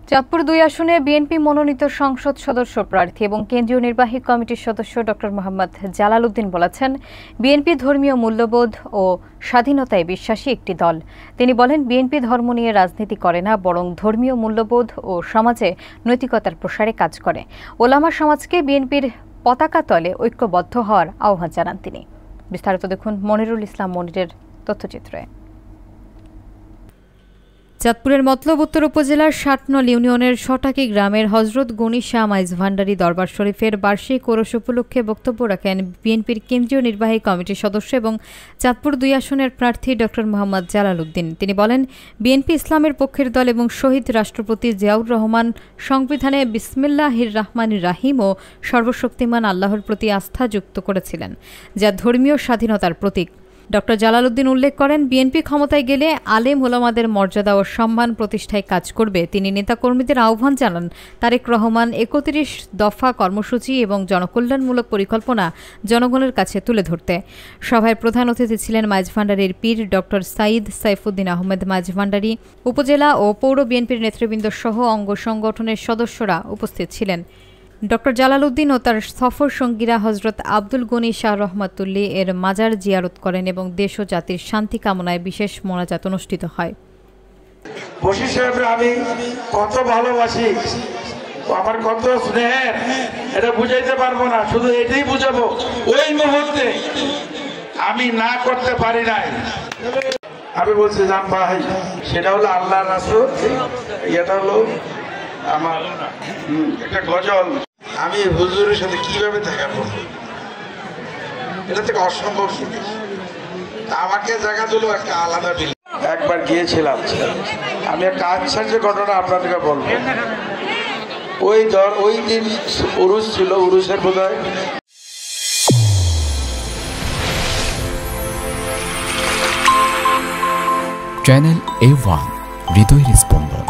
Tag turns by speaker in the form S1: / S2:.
S1: চাঁদপুর ২ আসনে বিএনপি মনোনীত সংসদ সদস্য প্রার্থী এবং কেন্দ্রীয় নির্বাহী কমিটির সদস্য ড মোহাম্মদ জালাল উদ্দিন বলেছেন, বিএনপি ধর্মীয় মূল্যবোধ ও স্বাধীনতায় বিশ্বাসী একটি দল। তিনি বলেন, বিএনপি ধর্ম নিয়ে রাজনীতি করে না, বরং ধর্মীয় মূল্যবোধ ও সমাজে নৈতিকতার প্রসারে কাজ করে। ওলামা সমাজকে বিএনপির পতাকা তলে ঐক্যবদ্ধ হওয়ার আহ্বান জানান তিনি। বিস্তারিত দেখুন মনিরুল ইসলাম মনিরের তথ্যচিত্রে। চাঁদপুরের মতলব উত্তর উপজেলার ৬০ নং ইউনিয়নের সটাকি গ্রামের হজরত গনি শাহ মাইজ ভান্ডারী দরবার শরীফের বার্ষিক ওরস উপলক্ষে বক্তব্য রাখেন বিএনপির কেন্দ্রীয় নির্বাহী কমিটির সদস্য এবং চাঁদপুর ২ আসনের প্রার্থী ড মোহাম্মদ জালাল উদ্দিন। তিনি বলেন, বিএনপি ইসলামের পক্ষের দল এবং শহীদ রাষ্ট্রপতি জিয়াউর রহমান সংবিধানে বিসমিল্লাহির রহমানির রাহিম ও সর্বশক্তিমান আল্লাহর প্রতি আস্থা যুক্ত করেছিলেন, যা ধর্মীয় স্বাধীনতার প্রতীক। ড জালাল উদ্দিন উল্লেখ করেন, বিএনপি ক্ষমতায় গেলে আলেম ওলামাদের মর্যাদা ও সম্মান প্রতিষ্ঠায় কাজ করবে। তিনি নেতাকর্মীদের আহ্বান জানান, তারেক রহমান ৩১ দফা কর্মসূচি এবং জনকল্যাণমূলক পরিকল্পনা জনগণের কাছে তুলে ধরতে। সভায় প্রধান অতিথি ছিলেন মাইজ ভান্ডারীর পীর ড সাইদ সাইফুদ্দিন আহমেদ মাইজ ভান্ডারী, উপজেলা ও পৌর বিএনপির নেতৃবৃন্দ সহ অঙ্গ সংগঠনের সদস্যরা উপস্থিত ছিলেন। ড জালাল উদ্দিন ও তার সফর সঙ্গীরা হজরত আব্দুল গনি শাহ রহমাতুল্লাহ এর মাজার জিয়ারত করেন এবং দেশ ও জাতির শান্তি কামনায় বিশেষ মোনাজাত অনুষ্ঠিত হয়।
S2: বশির সাহেব আমি কত ভালোবাসি, আমার কত স্নেহের, এটা বুঝাইতে পারবো না, শুধু এটাই বুঝাবো, ওই মুহূর্তে আমি না করতে পারি নাই। আমি বলছি জান ভাই, সেটা হলো আল্লাহ রাসূল, এটা হলো আমার একটা গজল। আমি হুজুরের সাথে কিভাবে দেখা করবো, এটা থেকে অসম্ভব জিনিস। আমাকে জায়গা দিল একটা আলাদা বিল। একবার গিয়েছিলাম, আমি একটা আশ্চর্য ঘটনা আপনাদেরকে বলবো। ওই দিন উরুস ছিল, উরুসের বোধহয়
S3: চ্যানেল A1 হৃদয়ের স্পন্দন।